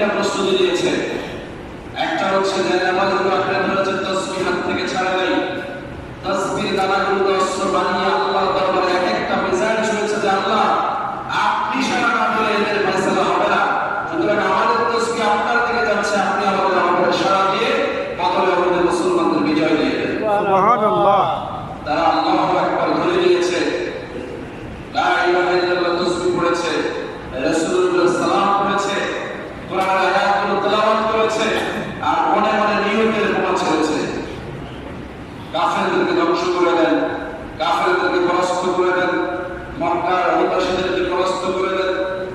দুইটা প্রস্তুতি নিয়েছে। একটা হচ্ছে যে নামাজগুলো আপনি ধরেছেন তাসবিহ হাত থেকে ছাড়া নাই, তাসবিহ দানাগুলো অস্ত্র বানিয়ে আল্লাহ দরবারে এক একটা মিজান ছুঁয়েছে যে আল্লাহ আপনি সারা না দিলে এদের ফয়সালা হবে না, সুতরাং আমাদের তাসবিহ আপনার দিকে যাচ্ছে, আপনি আমাদের সারা দিয়ে বদলে আমাদের মুসলমানদের বিজয় দিয়ে দেন। সুবহানাল্লাহ। তারা আল্লাহু আকবার ধরে নিয়েছে, লা ইলাহা ইল্লাল্লাহ তাসবিহ পড়েছে, রাসূলুল্লাহ সালাম পড়েছে, কোরআনের আয়াতগুলো তেলাওয়াত করেছে, আর মনে মনে নিয়তের বোমা ছেড়েছে। কাফেরদেরকে ধ্বংস করে দেন, কাফেরদেরকে পরাস্ত করে দেন, মক্কার অধিবাসীদেরকে পরাস্ত করে দেন,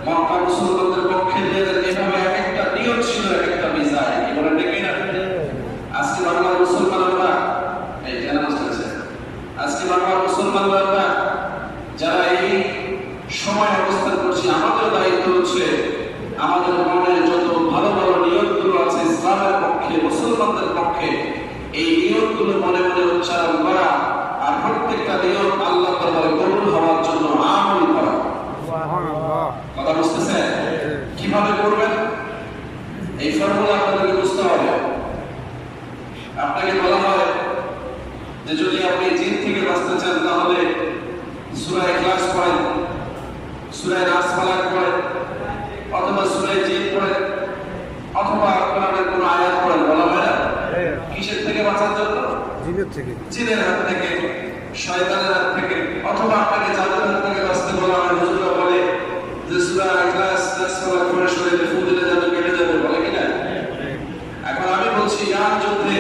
মক্কা মুসলমানদের পক্ষে দিয়ে দেন। এভাবে এক একটা নিয়ত ছিল, এক একটা মিজান। কি বলেন ঠিক না? আজকে বাংলার মুসলমানরা এই জানা আছে, আজকে বাংলার মুসলমানরা যারা এই সময় অবস্থান করছি, আমাদের দায়িত্ব হচ্ছে আমাদের মনের যত ভালো ভালো নিয়তগুলো আছে ইসলামের পক্ষে, মুসলমানদের পক্ষে, এই নিয়তগুলো মনে মনে উচ্চারণ করা, আর প্রত্যেকটা নিয়ত আল্লাহ দরবারে কবুল হওয়ার জন্য আমল করা। কথা বুঝতেছেন? কিভাবে করবেন এই ফর্মুলা আপনাদেরকে বুঝতে হবে। আপনাকে বলা হয় যে যদি আপনি জিন থেকে বাঁচতে চান তাহলে সূরা ইখলাস পড়েন, সূরা নাস ফালাক পড়েন, অথবা সূরা জিন পড়েন, অথবা কোরআনের কোন আয়াত পড়েন। বলা হয় না কিসের থেকে বাঁচার জন্য? জিনের থেকে, জিনের হাত থেকে, শয়তানের হাত থেকে, অথবা আপনাকে জাদুর হাত থেকে বাঁচতে বলা হয়। হুজুররা বলে যে সূরা ইখলাস নাস ফালাক পড়ে শরীরে ফু দিলে জাদু কেটে যাবে, বলে কিনা? এখন আমি বলছি ইরান যুদ্ধে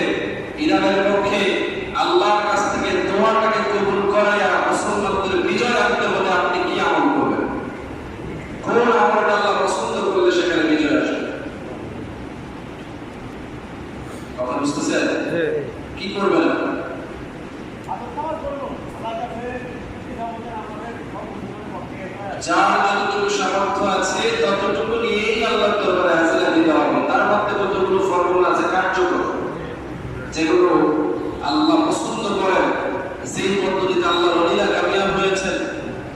ইরানের পক্ষে আল্লাহর কাছ থেকে দোয়াটাকে কবুল করাইয়া মুসলমানদের বিজয় আনতে হলে আপনি কি আমল করবেন? কোন আমলটা আল্লাহ পছন্দ করলে সেখানে বিজয় আসবে? কথা বুঝতেছেন? কি করবেন? যার যতটুকু সামর্থ্য আছে ততটুকু নিয়েই আল্লাহর দরবারে হাজিরা দিতে হবে। তার মধ্যে কতগুলো ফর্মুলা আছে কার্যকর, যেগুলো আল্লাহ পছন্দ করেন, যেই পদ্ধতিতে আল্লাহ ওলিরা কামিয়াব হয়েছেন,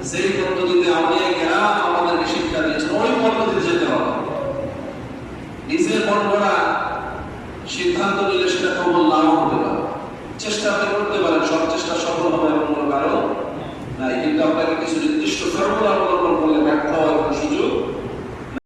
যেই পদ্ধতিতে আউলিয়া কেরাম আমাদেরকে শিক্ষা দিয়েছেন, ওই পদ্ধতিতে যেতে হবে। নিজের মন গড়া সিদ্ধান্ত নিলে সেটা কবুল নাও হতে পারে। চেষ্টা আপনি করতে পারেন, সব চেষ্টা সফল হবে এমন কোনো কারণ নাই, কিন্তু আপনাকে কিছু নির্দিষ্ট ফর্মুলা অবলম্বন করলে ব্যর্থ হওয়ার কোনো সুযোগ